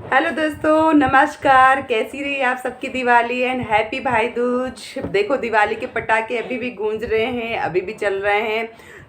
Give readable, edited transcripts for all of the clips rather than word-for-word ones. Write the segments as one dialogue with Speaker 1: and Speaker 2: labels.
Speaker 1: Hello दोस्तों, नमस्कार। कैसी रही आप सबकी दिवाली एंड हैप्पी भाई दूज। देखो, दिवाली के पटाखे अभी भी गूंज रहे हैं, अभी भी चल रहे हैं।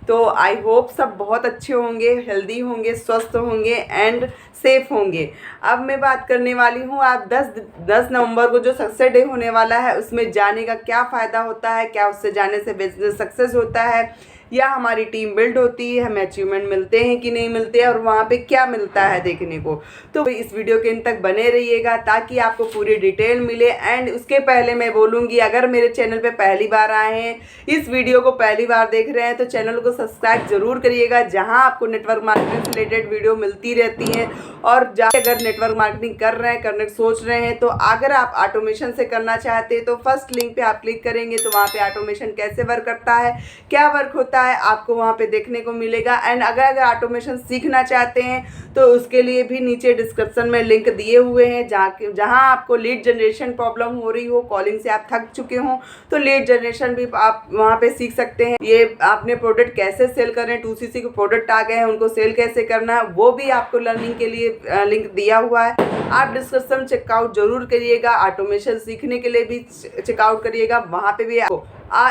Speaker 1: तो आई होप सब बहुत अच्छे होंगे, हेल्दी होंगे, स्वस्थ होंगे एंड सेफ होंगे। अब मैं बात करने वाली हूँ, आप 10 नवंबर को जो सक्सेस डे होने वाला है उसमें जाने का क्या फ़ायदा होता है, क्या उससे जाने से बिजनेस सक्सेस होता है या हमारी टीम बिल्ड होती है, हमें अचीवमेंट मिलते हैं कि नहीं मिलते हैं और वहाँ पे क्या मिलता है देखने को। तो इस वीडियो के अंत तक बने रहिएगा ताकि आपको पूरी डिटेल मिले। एंड उसके पहले मैं बोलूँगी, अगर मेरे चैनल पे पहली बार आए हैं, इस वीडियो को पहली बार देख रहे हैं तो चैनल को सब्सक्राइब जरूर करिएगा, जहाँ आपको नेटवर्क मार्केटिंग से रिलेटेड वीडियो मिलती रहती हैं। और जहाँ अगर नेटवर्क मार्केटिंग कर रहे हैं, करने सोच रहे हैं, तो अगर आप ऑटोमेशन से करना चाहते हैं तो फर्स्ट लिंक पे आप क्लिक करेंगे तो वहाँ पे ऑटोमेशन कैसे वर्क करता है, क्या वर्क होता है, आपको वहाँ पे देखने को मिलेगा। एंड अगर ऑटोमेशन सीखना चाहते हैं तो उसके लिए भी नीचे डिस्क्रिप्शन में लिंक दिए हुए हैं, जहाँ आपको लीड जनरेशन प्रॉब्लम हो रही हो, कॉलिंग से आप थक चुके हो, तो लीड जनरेशन भी आप वहाँ पे सीख सकते हैं। ये आपने प्रोडक्ट कैसे सेल करें, 2CC के प्रोडक्ट आ गए हैं, उनको सेल कैसे करना है, वो भी आपको लर्निंग के लिए लिंक दिया हुआ है। आप डिस्क्रिप्शन चेकआउट जरूर करिएगा, ऑटोमेशन सीखने के लिए भी चेकआउट करिएगा, वहाँ पे भी आपको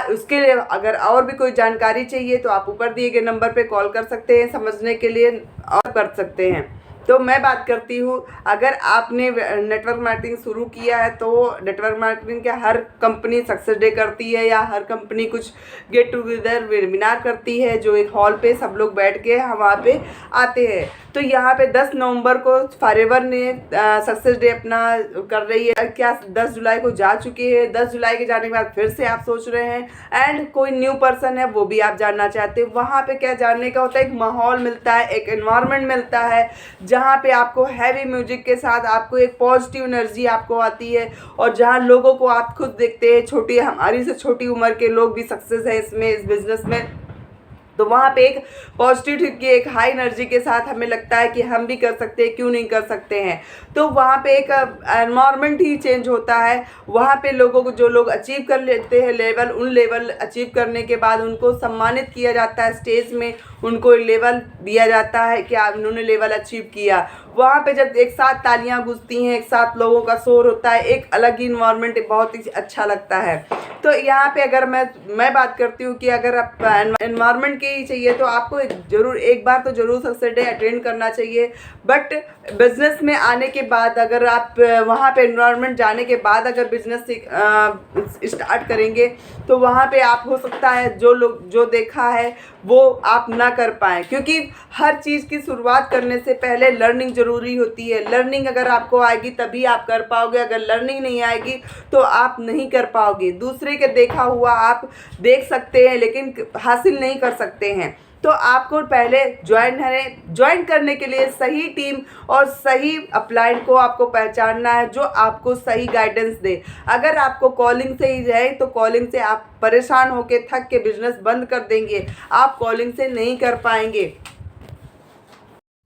Speaker 1: उसके लिए अगर और भी कोई जानकारी चाहिए तो आप ऊपर दिए गए नंबर पे कॉल कर सकते हैं समझने के लिए और कर सकते हैं। तो मैं बात करती हूँ, अगर आपने नेटवर्क मार्केटिंग शुरू किया है तो नेटवर्क मार्केटिंग क्या हर कंपनी सक्सेस डे करती है या हर कंपनी कुछ गेट टुगेदर वेबिनार करती है, जो एक हॉल पे सब लोग बैठ के वहाँ पे आते हैं। तो यहाँ पे 10 नवंबर को फॉरएवर ने सक्सेस डे अपना कर रही है। क्या 10 जुलाई को जा चुकी है, 10 जुलाई के जाने के बाद फिर से आप सोच रहे हैं एंड कोई न्यू पर्सन है वो भी आप जानना चाहते हैं। वहाँ पे क्या जानने का होता है, एक माहौल मिलता है, एक एनवायरनमेंट मिलता है, जहाँ पे आपको हैवी म्यूजिक के साथ आपको एक पॉजिटिव एनर्जी आपको आती है और जहाँ लोगों को आप खुद देखते हैं, छोटी हमारी से छोटी उम्र के लोग भी सक्सेस है इसमें, इस बिजनेस में। तो वहाँ पे एक पॉजिटिव की एक हाई एनर्जी के साथ हमें लगता है कि हम भी कर सकते हैं, क्यों नहीं कर सकते हैं। तो वहाँ पे एक एनवायरनमेंट ही चेंज होता है। वहाँ पे लोगों को, जो लोग अचीव कर लेते हैं लेवल, उन लेवल अचीव करने के बाद उनको सम्मानित किया जाता है स्टेज में, उनको लेवल दिया जाता है कि आप उन्होंने लेवल अचीव किया। वहाँ पे जब एक साथ तालियां गूंजती हैं, एक साथ लोगों का शोर होता है, एक अलग ही इन्वायरमेंट बहुत ही अच्छा लगता है। तो यहाँ पे अगर मैं बात करती हूँ कि अगर आप एनवायरनमेंट की ही चाहिए तो आपको जरूर एक बार तो जरूर सक्सेस डे अटेंड करना चाहिए। बट बिजनेस में आने के बाद अगर आप वहाँ पे एनवायरनमेंट जाने के बाद अगर बिजनेस स्टार्ट करेंगे तो वहाँ पे आप हो सकता है जो लोग जो देखा है वो आप ना कर पाएँ, क्योंकि हर चीज़ की शुरुआत करने से पहले लर्निंग ज़रूरी होती है। लर्निंग अगर आपको आएगी तभी आप कर पाओगे, अगर लर्निंग नहीं आएगी तो आप नहीं कर पाओगे। दूसरे के देखा हुआ आप देख सकते हैं लेकिन हासिल नहीं कर सकते हैं। तो आपको पहले ज्वाइन करने के लिए सही टीम और सही अपलाइन को आपको पहचानना है, जो आपको सही गाइडेंस दे। अगर आपको कॉलिंग से ही जाए तो कॉलिंग से आप परेशान होके थक के बिजनेस बंद कर देंगे, आप कॉलिंग से नहीं कर पाएंगे।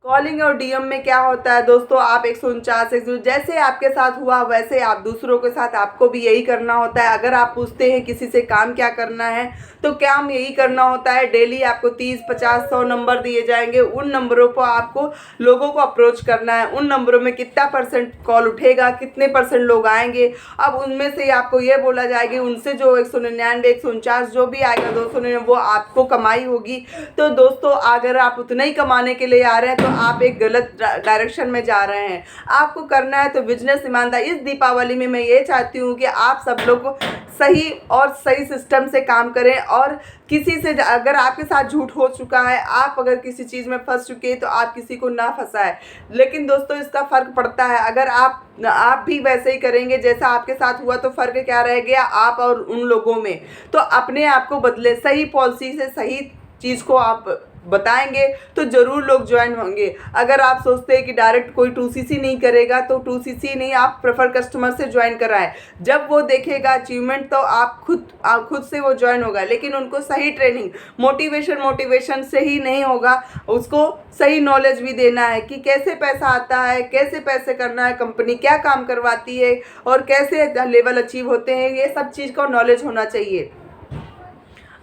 Speaker 1: कॉलिंग और डीएम में क्या होता है दोस्तों, आप 149 जैसे आपके साथ हुआ वैसे आप दूसरों के साथ आपको भी यही करना होता है। अगर आप पूछते हैं किसी से काम क्या करना है तो काम यही करना होता है। डेली आपको 30, 50, 100 नंबर दिए जाएंगे, उन नंबरों पर आपको लोगों को अप्रोच करना है। उन नंबरों में कितना % कॉल उठेगा, कितने % लोग आएंगे, अब उनमें से आपको ये बोला जाएगा उनसे जो 199, 149 जो भी आएगा 299 वो आपको कमाई होगी। तो दोस्तों अगर आप उतना ही कमाने के लिए आ रहे हैं तो आप एक गलत डायरेक्शन में जा रहे हैं। आपको करना है तो बिजनेस ईमानदार। इस दीपावली में मैं ये चाहती हूँ कि आप सब लोग सही और सही सिस्टम से काम करें और किसी से अगर आपके साथ झूठ हो चुका है, आप अगर किसी चीज़ में फंस चुके हैं तो आप किसी को ना फंसाएं। लेकिन दोस्तों इसका फ़र्क पड़ता है, अगर आप भी वैसे ही करेंगे जैसा आपके साथ हुआ तो फ़र्क क्या रह गया आप और उन लोगों में। तो अपने आप को बदले, सही पॉलिसी से सही चीज़ को आप बताएंगे तो ज़रूर लोग ज्वाइन होंगे। अगर आप सोचते हैं कि डायरेक्ट कोई 2CC नहीं करेगा तो 2CC नहीं, आप प्रेफर कस्टमर से ज्वाइन कराएं। जब वो देखेगा अचीवमेंट तो आप खुद से वो ज्वाइन होगा। लेकिन उनको सही ट्रेनिंग, मोटिवेशन से ही नहीं होगा, उसको सही नॉलेज भी देना है कि कैसे पैसा आता है, कैसे पैसे करना है, कंपनी क्या काम करवाती है और कैसे लेवल अचीव होते हैं, ये सब चीज़ का नॉलेज होना चाहिए।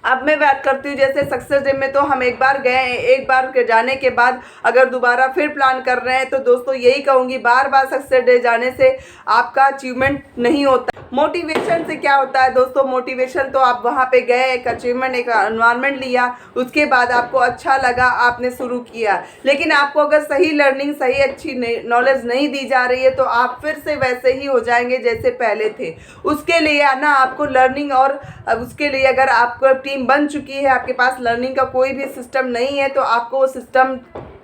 Speaker 1: अब मैं बात करती हूँ जैसे सक्सेस डे में तो हम एक बार गए हैं, एक बार के जाने के बाद अगर दोबारा फिर प्लान कर रहे हैं तो दोस्तों यही कहूँगी, बार बार सक्सेस डे जाने से आपका अचीवमेंट नहीं होता। मोटिवेशन से क्या होता है दोस्तों, मोटिवेशन तो आप वहाँ पे गए, एक अचीवमेंट, एक एनवायरनमेंट लिया, उसके बाद आपको अच्छा लगा, आपने शुरू किया। लेकिन आपको अगर सही लर्निंग, सही अच्छी नॉलेज नहीं दी जा रही है तो आप फिर से वैसे ही हो जाएंगे जैसे पहले थे। उसके लिए ना आपको लर्निंग, और उसके लिए अगर आपको टीम बन चुकी है, आपके पास लर्निंग का कोई भी सिस्टम नहीं है तो आपको वो सिस्टम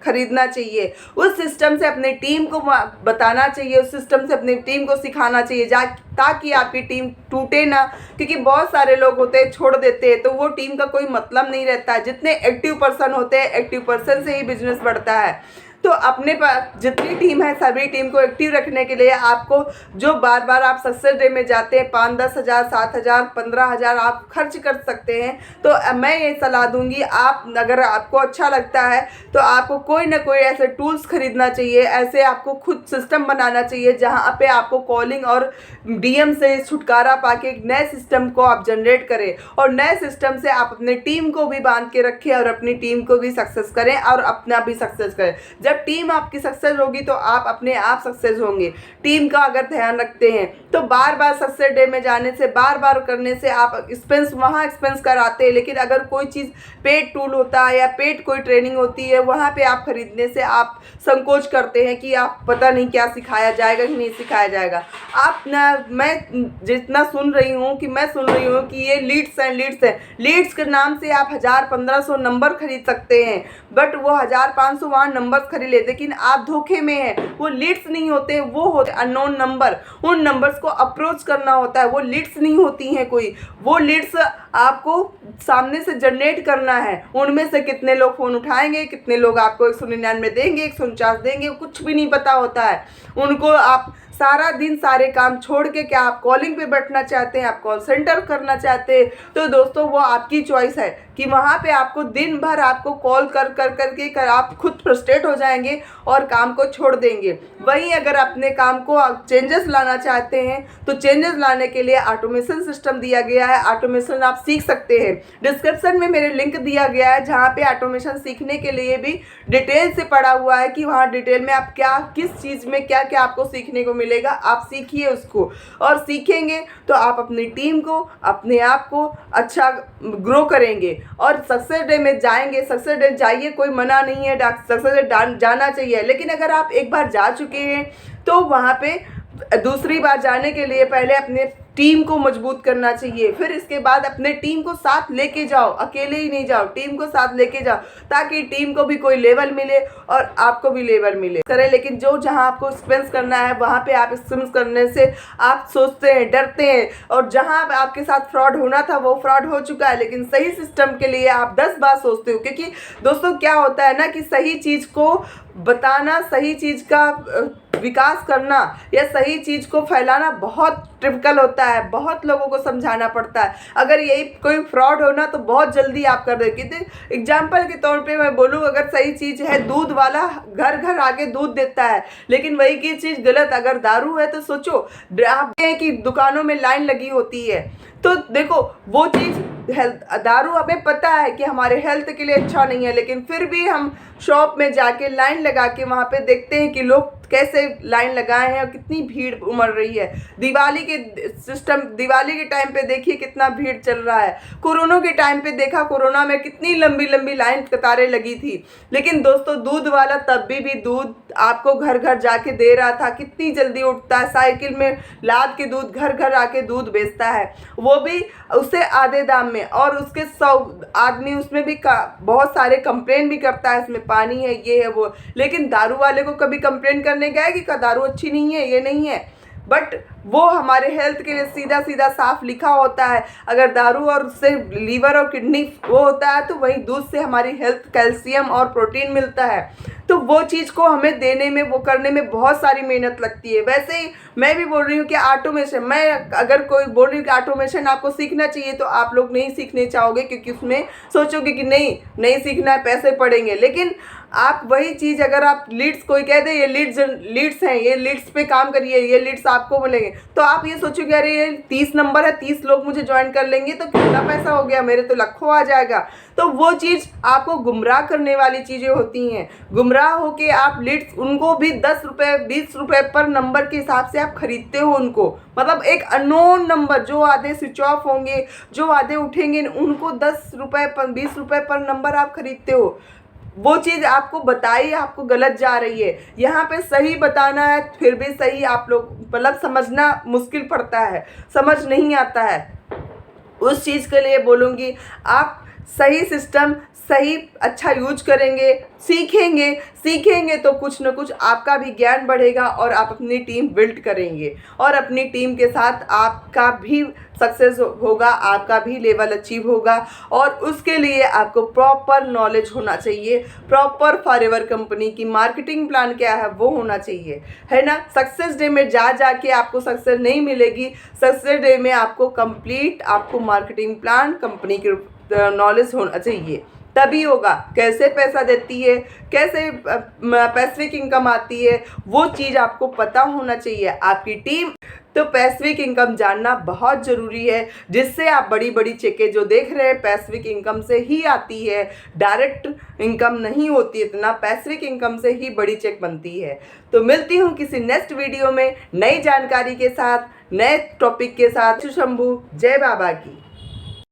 Speaker 1: खरीदना चाहिए। उस सिस्टम से अपनी टीम को बताना चाहिए, उस सिस्टम से अपनी टीम को सिखाना चाहिए ताकि आपकी टीम टूटे ना। क्योंकि बहुत सारे लोग होते हैं छोड़ देते हैं तो वो टीम का कोई मतलब नहीं रहता है। जितने एक्टिव पर्सन होते हैं, एक्टिव पर्सन से ही बिजनेस बढ़ता है। तो अपने पास जितनी टीम है सभी टीम को एक्टिव रखने के लिए आपको जो बार बार आप सक्सेस डे में जाते हैं 5-10 हज़ार, 7 हज़ार, 15 हज़ार आप खर्च कर सकते हैं। तो मैं ये सलाह दूंगी, आप अगर आपको अच्छा लगता है तो आपको कोई ना कोई ऐसे टूल्स खरीदना चाहिए, ऐसे आपको खुद सिस्टम बनाना चाहिए जहाँ पे आपको कॉलिंग और डीएम से छुटकारा पाके एक नए सिस्टम को आप जनरेट करें और नए सिस्टम से आप अपने टीम को भी बांध के रखें और अपनी टीम को भी सक्सेस करें और अपना भी सक्सेस करें। जब टीम आपकी सक्सेस होगी तो आप अपने आप सक्सेस होंगे। टीम का अगर ध्यान रखते हैं तो बार बार सक्सेस डे में जाने से, बार बार करने से आप एक्सपेंस वहाँ एक्सपेंस कराते हैं। लेकिन अगर कोई चीज़ पेड टूल होता है या पेड कोई ट्रेनिंग होती है, वहाँ पे आप खरीदने से आप संकोच करते हैं कि आप पता नहीं क्या सिखाया जाएगा कि नहीं सिखाया जाएगा। आप ना, मैं जितना सुन रही हूँ कि ये लीड्स हैं, लीड्स के नाम से आप 1000-1500 नंबर खरीद सकते हैं, बट वो 1500 वहाँ नंबर खरीद लेते, लेकिन आप धोखे में हैं। वो लीड्स नहीं होते, वो होते अननोन नंबर। उन नंबर्स को अप्रोच करना होता है, वो लीड्स नहीं होती हैं कोई। वो लीड्स आपको सामने से जनरेट करना है। उनमें से कितने लोग फ़ोन उठाएंगे, कितने लोग आपको 199 देंगे, 149 देंगे, कुछ भी नहीं पता होता है उनको। आप सारा दिन सारे काम छोड़ के क्या आप कॉलिंग पे बैठना चाहते हैं, आप कॉल सेंटर करना चाहते हैं, तो दोस्तों वो आपकी चॉइस है कि वहाँ पे आपको दिन भर आपको कॉल कर आप खुद फ्रस्ट्रेट हो जाएंगे और काम को छोड़ देंगे। वहीं अगर अपने काम को चेंजेस लाना चाहते हैं तो चेंजेस लाने के लिए ऑटोमेशन सिस्टम दिया गया है। ऑटोमेशन आप सीख सकते हैं, डिस्क्रिप्शन में मेरे लिंक दिया गया है जहाँ पे ऑटोमेशन सीखने के लिए भी डिटेल से पढ़ा हुआ है कि वहाँ डिटेल में आप क्या, किस चीज़ में क्या क्या आपको सीखने को मिलेगा। आप सीखिए उसको, और सीखेंगे तो आप अपनी टीम को, अपने आप को अच्छा ग्रो करेंगे और सक्सेस डे में जाएंगे। सक्सेस डे जाइए, कोई मना नहीं है, सक्सेस डे जाना चाहिए। लेकिन अगर आप एक बार जा चुके हैं तो वहाँ पे दूसरी बार जाने के लिए पहले अपने टीम को मजबूत करना चाहिए, फिर इसके बाद अपने टीम को साथ लेके जाओ। अकेले ही नहीं जाओ, टीम को साथ लेके जाओ ताकि टीम को भी कोई लेवल मिले और आपको भी लेवल मिले करें। लेकिन जो जहां आपको एक्सपेंस करना है वहां पे आप एक्सपेंस करने से आप सोचते हैं, डरते हैं, और जहां आपके साथ फ्रॉड होना था वो फ्रॉड हो चुका है। लेकिन सही सिस्टम के लिए आप 10 बार सोचते हो, क्योंकि दोस्तों क्या होता है ना कि सही चीज़ को बताना, सही चीज़ का विकास करना या सही चीज़ को फैलाना बहुत टिपिकल होता है, बहुत लोगों को समझाना पड़ता है। अगर यही कोई फ्रॉड होना तो बहुत जल्दी आप कर देंगे। एग्जाम्पल के तौर पे मैं बोलूँ, अगर सही चीज़ है, दूध वाला घर घर आके दूध देता है, लेकिन वही की चीज़ गलत अगर दारू है तो सोचो, आप कि दुकानों में लाइन लगी होती है, तो देखो वो चीज़ दारू हमें पता है कि हमारे हेल्थ के लिए अच्छा नहीं है, लेकिन फिर भी हम शॉप में जाके लाइन लगा के वहाँ पे देखते हैं कि लोग कैसे लाइन लगाए हैं और कितनी भीड़ उमड़ रही है। दिवाली के टाइम पे देखिए कितना भीड़ चल रहा है। कोरोना के टाइम पे देखा, कोरोना में कितनी लंबी लंबी लाइन कतारें लगी थी। लेकिन दोस्तों दूध वाला तब भी दूध आपको घर घर जाके दे रहा था। कितनी जल्दी उठता है, साइकिल में लाद के दूध घर घर आके दूध बेचता है, वो भी उससे आधे दाम में, और उसके 100 आदमी उसमें भी बहुत सारे कंप्लेन भी करता है, इसमें पानी है, ये है, वो। लेकिन दारू वाले को कभी कंप्लेन करने गया कि दारू अच्छी नहीं है, ये नहीं है, बट वो हमारे हेल्थ के लिए सीधा सीधा साफ लिखा होता है। अगर दारू और उससे लीवर और किडनी वो होता है तो वहीं दूध से हमारी हेल्थ, कैल्शियम और प्रोटीन मिलता है। तो वो चीज़ को हमें देने में, वो करने में बहुत सारी मेहनत लगती है। वैसे ही मैं भी बोल रही हूँ कि ऑटोमेशन, मैं अगर कोई बोल रही हूँ कि ऑटोमेशन आपको सीखना चाहिए तो आप लोग नहीं सीखने चाहोगे, क्योंकि उसमें सोचोगे कि नहीं सीखना है, पैसे पड़ेंगे। लेकिन आप वही चीज़ अगर आप लीड्स, कोई कह दे ये लीड्स हैं, ये लीड्स पे काम करिए, ये लीड्स आपको मिलेंगे, तो आप ये सोचोगे अरे ये 30 नंबर है, 30 लोग मुझे ज्वाइन कर लेंगे तो कितना पैसा हो गया, मेरे तो लाखों आ जाएगा। तो वो चीज़ आपको गुमराह करने वाली चीज़ें होती हैं। गुमराह होके आप लीड्स उनको भी 10 रुपये 20 रुपये पर नंबर के हिसाब से आप खरीदते हो उनको, मतलब एक अननोन नंबर, जो आधे स्विच ऑफ होंगे, जो आधे उठेंगे, उनको 10 रुपये 20 रुपये पर नंबर आप खरीदते हो। वो चीज़ आपको बताई आपको गलत जा रही है। यहाँ पे सही बताना है फिर भी सही आप लोग मतलब समझना मुश्किल पड़ता है, समझ नहीं आता है। उस चीज़ के लिए बोलूँगी आप सही सिस्टम सही अच्छा यूज करेंगे, सीखेंगे तो कुछ न कुछ आपका भी ज्ञान बढ़ेगा और आप अपनी टीम बिल्ड करेंगे और अपनी टीम के साथ आपका भी सक्सेस होगा, आपका भी लेवल अचीव होगा। और उसके लिए आपको प्रॉपर नॉलेज होना चाहिए, प्रॉपर फॉरएवर कंपनी की मार्केटिंग प्लान क्या है वो होना चाहिए, है ना। सक्सेस डे में जा के आपको सक्सेस नहीं मिलेगी, सक्सेस डे में आपको कंप्लीट आपको मार्केटिंग प्लान कंपनी की नॉलेज होना चाहिए, तभी होगा। कैसे पैसा देती है, कैसे पैसिव इनकम आती है, वो चीज़ आपको पता होना चाहिए आपकी टीम। तो पैसिव इनकम जानना बहुत ज़रूरी है, जिससे आप बड़ी बड़ी चेकें जो देख रहे हैं पैसिव इनकम से ही आती है, डायरेक्ट इनकम नहीं होती, इतना पैसिव इनकम से ही बड़ी चेक बनती है। तो मिलती हूँ किसी नेक्स्ट वीडियो में नई जानकारी के साथ, नए टॉपिक के साथ। शंभू, जय बाबा की।